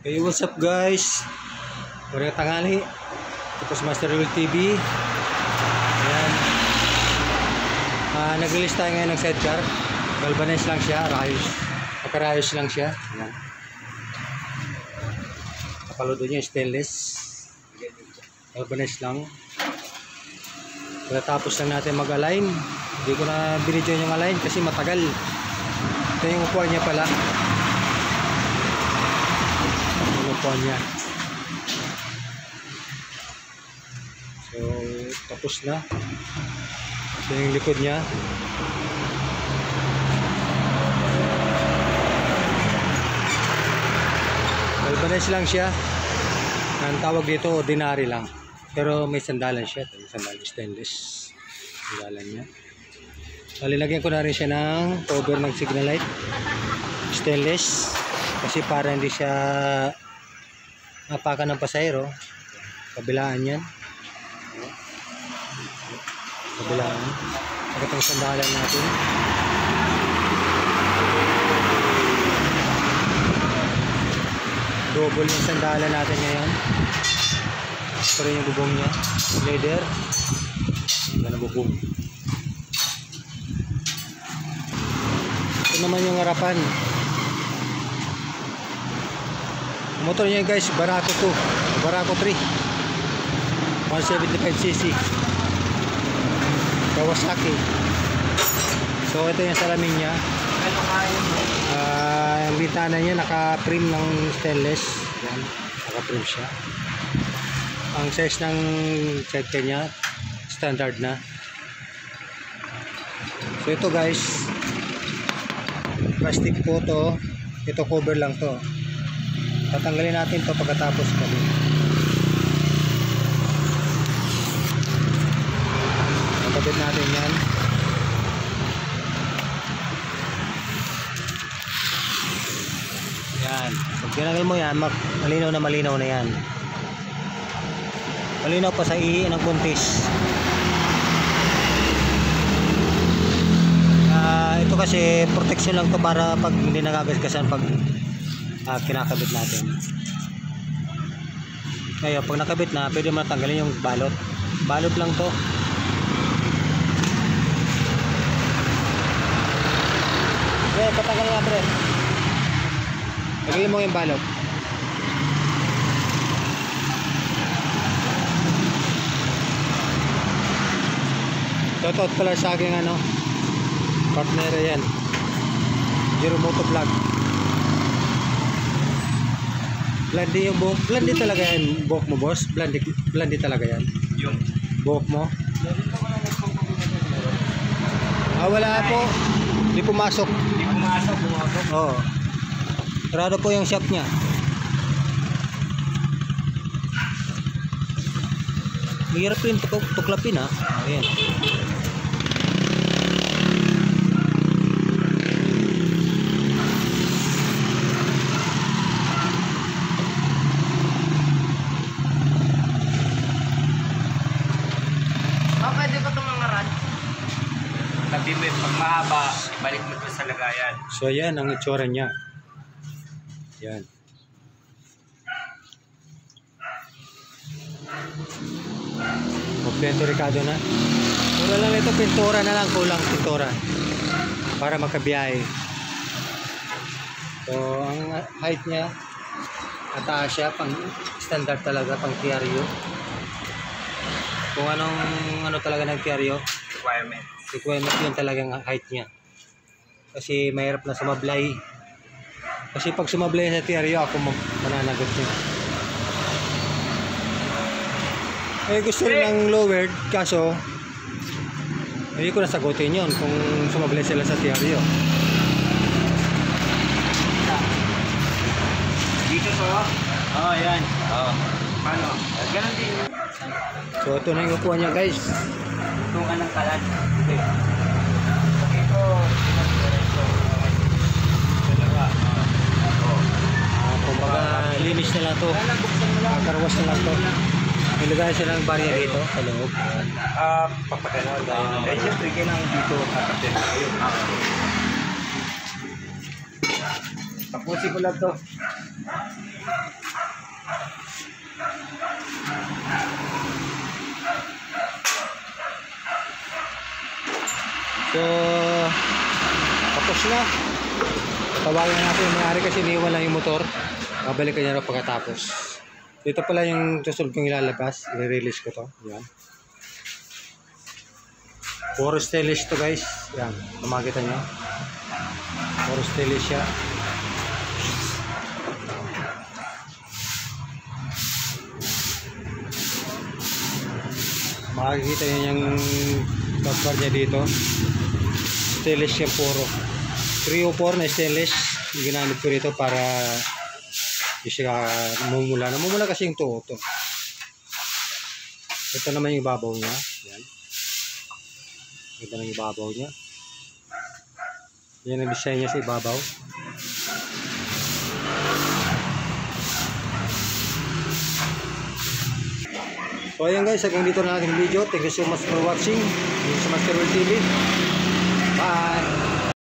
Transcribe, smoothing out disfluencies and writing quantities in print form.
Hey, what's up guys? Magandang tanghali. Ito po si Master Will TV. Ayan. Nag-release tayo ngayon ng sidecar. Galvanize lang siya, rayos. Pagka-rayos lang siya. Ayan. Kapaludo niya stainless. Galvanize lang. Pagkatapos lang natin mag-align. Hindi ko na binidyo yung align kasi matagal. Ito yung upuan niya pala. Upuan niya. So, tapos na. Ito yung likod niya. Galvanize lang siya. Ang tawag dito, ordinary lang. Pero may sandalan siya. Sandalan stainless. Sandalan niya. Lalagyan ko na rin siya ng cover ng signal light. Stainless. Kasi para hindi siya napakan ng pasahero. Kabilaan yan. Kabilaan. Saka itong sandalan natin. Double yung sandalan natin ngayon. Ito rin yung bubong niya. Leather. Yan ang bubong. Ito naman yung harapan. Motor niya guys, Barako 2, Barako 3, 175cc, Kawasaki. So ito yung salamin niya. Ang bintana niya naka-trim ng stainless. Yan, naka-trim siya. Ang size ng checker niya standard na. So ito guys, plastic po to. Ito cover lang to. Tatanggalin natin to pagkatapos kami. Kapit natin yan. Yan. Pag tinanggal mo yan, malinaw na yan. Malinaw pa sa ihi ng buntis. Ito kasi protection lang to para pag hindi nagagasgasan pag kinakabit natin. Ngayon, pag nakabit na, pwede mo natanggalin yung balot. Balot lang to. Patanggalin natin rin. Tanggalin mo yung balot. Shoutout pala sa aking partner yan. Jiro Moto Vlog. Blandi yung buhok. Blandi talaga yan buhok mo, boss. Blandi talaga yan. Yung buhok mo. Wala po. Hindi pumasok. Hindi pumasok. Oo. Sarado po yung shop niya. Mahirap rin tuklapin ha. Ayan. Pag mahaba, balik mo sa lagayan. So yan ang itsura niya. Yan. Kompleto Ricardo na. Pura lang ito, pintura na lang, kulang pintura para makabiyahe. So ang height niya, mataas siya, pang standard talaga, pang TRU. Kung anong talaga ng TRU requirement yun talagang height niya. Kasi mahirap na sumablay. Kasi pag sumablay sa TRU, ako mananagot niya. Gusto rin ng lowered, kaso hindi ko nasagutin yun kung sumablay sila sa TRU. Dito po? Oo, yan. Oo. Paano? Ganun din. So ito na yung upuan niya guys. Tungan ng kalan. Ito. Dalawa. Kumbaga linis na lang to. Karwas na lang to. Ilagay sila ng barya dito sa loob. Papagano'n dahil. Eh, siyempre kailangan dito katatin. Ayun. Tapusin ko lang to. So, tapos na. Tawagan natin yung may-ari kasi iniwan lang yung motor. Babalikan niya na pagkatapos. Dito pala yung susunod kong ilalabas. I-release ko to. Yan. Puro stainless to guys. Yan. Makikita nyo. Puro stainless siya. Makikita nyo yung top niya dito. Stainless siya puro. 304 na stainless. Yung ginamit ko dito para hindi siya namumula. Namumula kasi yung tuo to. Ito naman yung babaw niya. Yan. Ito na yung ibabaw niya. Yan ang design niya sa ibabaw. So ayan guys, hanggang dito na ating video. Thank you so much for watching. Dito sa Master World TV. Bye!